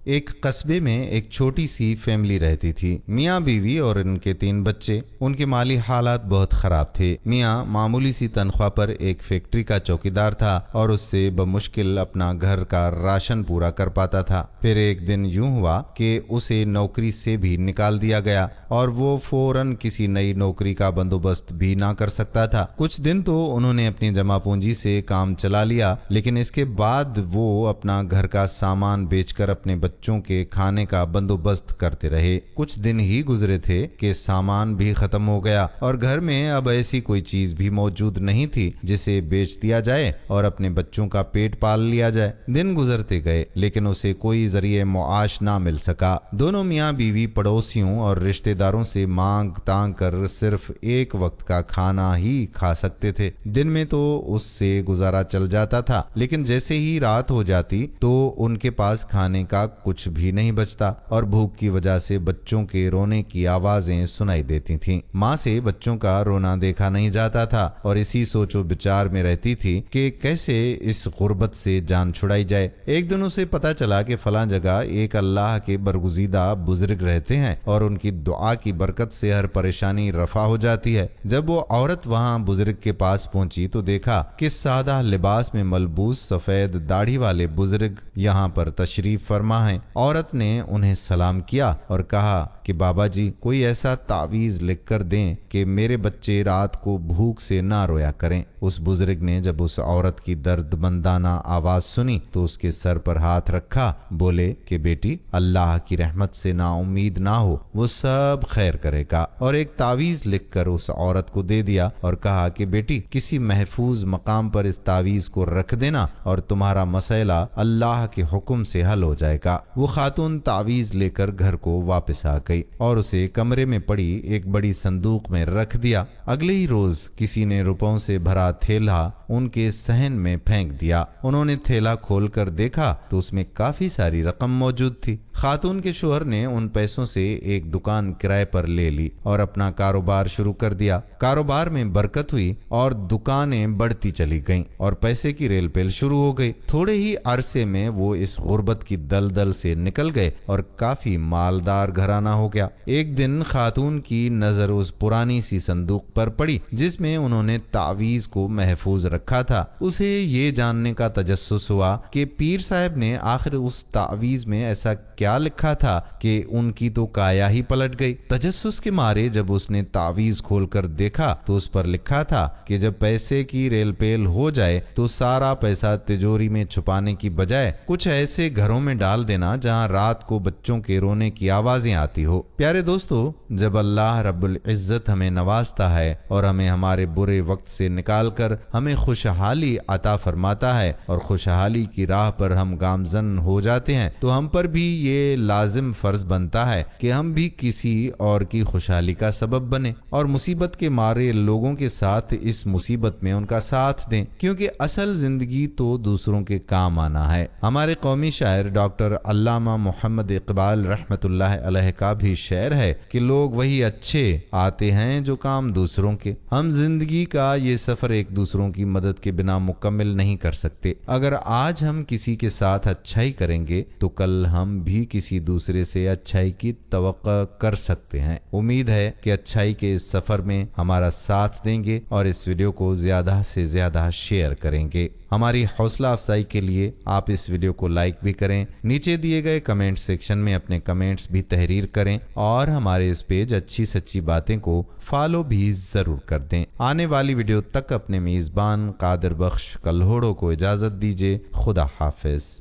ایک قصبے میں ایک چھوٹی سی فیملی رہتی تھی، میاں بیوی اور ان کے 3 بچے۔ ان کے مالی حالات بہت خراب تھے۔ میاں معمولی سی تنخواہ پر ایک فیکٹری کا چوکیدار تھا اور اس سے بمشکل اپنا گھر کا راشن پورا کر پاتا تھا۔ پھر ایک دن یوں ہوا کہ اسے نوکری سے بھی نکال دیا گیا اور وہ فوراً کسی نئی نوکری کا بندوبست بھی نہ کر سکتا تھا۔ کچھ دن تو انہوں نے اپنی جمع پونجی سے کام چلا لیا، لیکن اس کے بعد وہ اپنا گھر کا سامان بیچ کر اپنے بچوں کے کھانے کا بندوبست کرتے رہے۔ کچھ دن ہی گزرے تھے کہ سامان بھی ختم ہو گیا اور گھر میں اب ایسی کوئی چیز بھی موجود نہیں تھی جسے بیچ دیا جائے اور اپنے بچوں کا پیٹ پال لیا جائے۔ دن گزرتے گئے لیکن اسے کوئی ذریعہ معاش نہ مل سکا۔ دونوں میاں بیوی پڑوسیوں اور رشتہ داروں سے مانگ تانگ کر صرف ایک وقت کا کھانا ہی کھا سکتے تھے۔ دن میں تو اس سے گزارا چل جاتا تھا، لیکن جیسے ہی رات ہو جاتی تو ان کے پاس کھانے کا کچھ بھی نہیں بچتا اور بھوک کی وجہ سے بچوں کے رونے کی آوازیں سنائی دیتی تھیں۔ ماں سے بچوں کا رونا دیکھا نہیں جاتا تھا اور اسی سوچ و بچار میں رہتی تھی کہ کیسے اس غربت سے جان چھڑائی جائے۔ ایک دن اسے پتا چلا کہ فلاں جگہ ایک اللہ کے برگزیدہ بزرگ رہتے ہیں اور ان کی دعا کی برکت سے ہر پریشانی رفع ہو جاتی ہے۔ جب وہ عورت وہاں بزرگ کے پاس پہنچی تو دیکھا کہ سادہ لباس میں ملبوس سفید داڑھی والے بزرگ یہاں پر تشریف فرما ہیں۔ عورت نے انہیں سلام کیا اور کہا کہ بابا جی کوئی ایسا تعویذ لکھ کر دیں کہ میرے بچے رات کو بھوک سے نہ رویا کریں۔ اس بزرگ نے جب اس عورت کی درد مندانہ آواز سنی تو اس کے سر پر ہاتھ رکھا، بولے کہ بیٹی اللہ کی رحمت سے نا امید نہ ہو، وہ سب خیر کرے گا، اور ایک تعویذ لکھ کر اس عورت کو دے دیا اور کہا کہ بیٹی کسی محفوظ مقام پر اس تعویذ کو رکھ دینا اور تمہارا مسئلہ اللہ کے حکم سے حل ہو جائے گا۔ وہ خاتون تعویذ لے کر گھر کو واپس آ گئی اور اسے کمرے میں پڑی ایک بڑی صندوق میں رکھ دیا۔ اگلے ہی روز کسی نے روپوں سے بھرا تھیلا ان کے صحن میں پھینک دیا۔ انہوں نے تھیلا کھول کر دیکھا تو اس میں کافی ساری رقم موجود تھی۔ خاتون کے شوہر نے ان پیسوں سے ایک دکان کرائے پر لے لی اور اپنا کاروبار شروع کر دیا۔ کاروبار میں برکت ہوئی اور دکانیں بڑھتی چلی گئیں اور پیسے کی ریل پیل شروع ہو گئی۔ تھوڑے ہی عرصے میں وہ اس غربت کی دلدل سے نکل گئے اور کافی مالدار گھرانہ ہو گیا۔ ایک دن خاتون کی نظر اس پرانی سی صندوق پر پڑی جس میں انہوں نے تعویذ کو محفوظ رکھا تھا۔ اسے یہ جاننے کا تجسس ہوا کہ پیر صاحب نے آخر اس تعویذ میں ایسا کیا لکھا تھا کہ ان کی تو کایا ہی پلٹ گئی۔ تجسس کے مارے جب اس نے تعویذ کھول کر دیکھا تو اس پر لکھا تھا کہ جب پیسے کی ریل پیل ہو جائے تو سارا پیسہ تجوری میں چھپانے کی بجائے کچھ ایسے گھروں میں ڈال دینا جہاں رات کو بچوں کے رونے کی آوازیں آتی ہو۔ پیارے دوستو، جب اللہ رب العزت ہمیں نوازتا ہے اور ہمیں ہمارے برے وقت سے نکال کر ہمیں خوشحالی عطا فرماتا ہے اور خوشحالی کی راہ پر ہم گامزن ہو جاتے ہیں تو ہم پر بھی یہ لازم فرض بنتا ہے کہ ہم بھی کسی اور کی خوشحالی کا سبب بنیں اور مصیبت کے مارے لوگوں کے ساتھ اس مصیبت میں ان کا ساتھ دیں، کیونکہ اصل زندگی تو دوسروں کے کام آنا ہے۔ ہمارے قومی شاعر ڈاکٹر علامہ محمد اقبال رحمۃ اللہ علیہ کا بھی شعر ہے کہ لوگ وہی اچھے آتے ہیں جو کام دوسروں کے۔ ہم زندگی کا یہ سفر ایک دوسروں کی مدد کے بنا مکمل نہیں کر سکتے۔ اگر آج ہم کسی کے ساتھ اچھائی کریں گے تو کل ہم بھی کسی دوسرے سے اچھائی کی توقع کر سکتے ہیں۔ امید ہے کہ اچھائی کے اس سفر میں ہمارا ساتھ دیں گے اور اس ویڈیو کو زیادہ سے زیادہ شیئر کریں گے۔ ہماری حوصلہ افزائی کے لیے آپ اس ویڈیو کو لائک بھی کریں، نیچے دیے گئے کمنٹ سیکشن میں اپنے کمنٹس بھی تحریر کریں اور ہمارے اس پیج اچھی سچی باتیں کو فالو بھی ضرور کر دیں۔ آنے والی ویڈیو تک اپنے میزبان قادر بخش کلہوڑو کو اجازت دیجیے۔ خدا حافظ۔